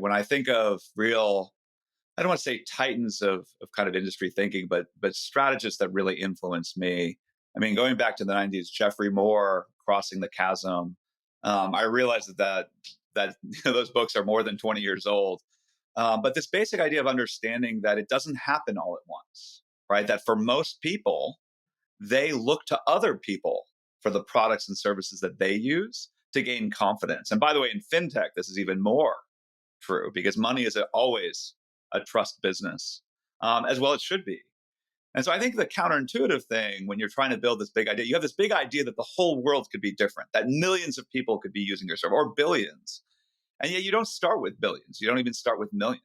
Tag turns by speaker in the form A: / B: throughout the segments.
A: When I think of real, I don't want to say titans of kind of industry thinking, but strategists that really influenced me. I mean, going back to the 90s, Jeffrey Moore, Crossing the Chasm. I realized that those books are more than 20 years old. But this basic idea of understanding that it doesn't happen all at once, right? That for most people, they look to other people for the products and services that they use to gain confidence. And by the way, in fintech, this is even more true because money is always a trust business, as well it should be. And so I think the counterintuitive thing when you're trying to build this big idea, you have this big idea that the whole world could be different, that millions of people could be using your service or billions. And yet you don't start with billions. You don't even start with millions.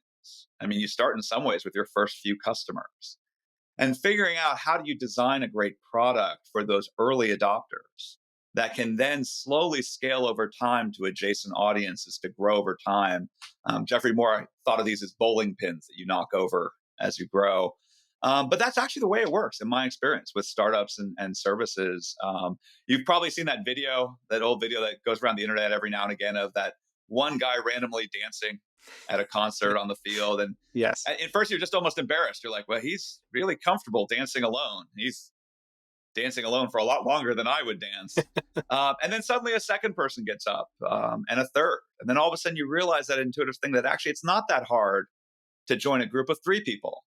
A: I mean, you start in some ways with your first few customers and figuring out how do you design a great product for those early adopters that can then slowly scale over time to adjacent audiences to grow over time. Jeffrey Moore thought of these as bowling pins that you knock over as you grow. But that's actually the way it works in my experience with startups and services. You've probably seen that video, that old video that goes around the internet every now and again of that one guy randomly dancing at a concert on the field. And
B: Yes.
A: at first you're just almost embarrassed. You're like, well, he's really comfortable dancing alone. He's dancing alone for a lot longer than I would dance. And then suddenly a second person gets up and a third. And then all of a sudden you realize that intuitive thing that actually it's not that hard to join a group of 3 people.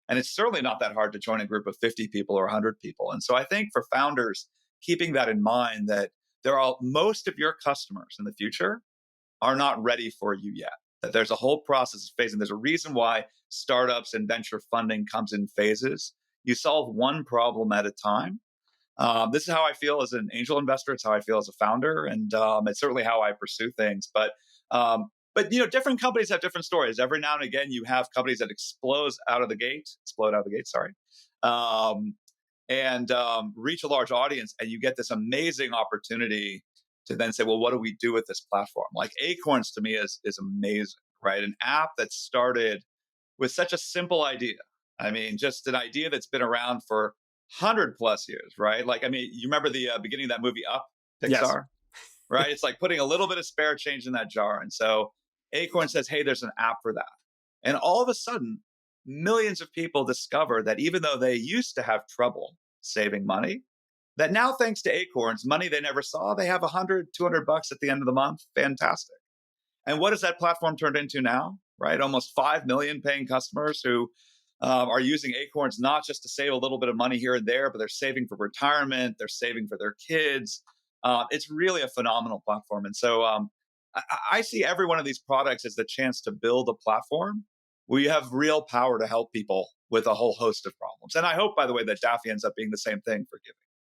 A: And it's certainly not that hard to join a group of 50 people or 100 people. And so I think for founders, keeping that in mind that there are most of your customers in the future are not ready for you yet. That there's a whole process of phasing. There's a reason why startups and venture funding comes in phases. You solve one problem at a time. This is how I feel as an angel investor. It's how I feel as a founder, and it's certainly how I pursue things. But different companies have different stories. Every now and again, you have companies that explode out of the gate. Sorry, and reach a large audience, and you get this amazing opportunity to then say, well, what do we do with this platform? Like Acorns to me is amazing, right? An app that started with such a simple idea. I mean, just an idea that's been around for 100+ years, right? Like, I mean, you remember the beginning of that movie Up,
B: Yes.
A: Pixar, right? It's like putting a little bit of spare change in that jar. And so Acorn says, hey, there's an app for that. And all of a sudden, millions of people discover that even though they used to have trouble saving money, that now thanks to Acorns, money they never saw, they have 100, $200 at the end of the month. Fantastic. And what has that platform turned into now, right? Almost 5 million paying customers who are using Acorns not just to save a little bit of money here and there, but they're saving for retirement, they're saving for their kids. It's really a phenomenal platform. And so I see every one of these products as the chance to build a platform where you have real power to help people with a whole host of problems. And I hope, by the way, that Daffy ends up being the same thing for giving.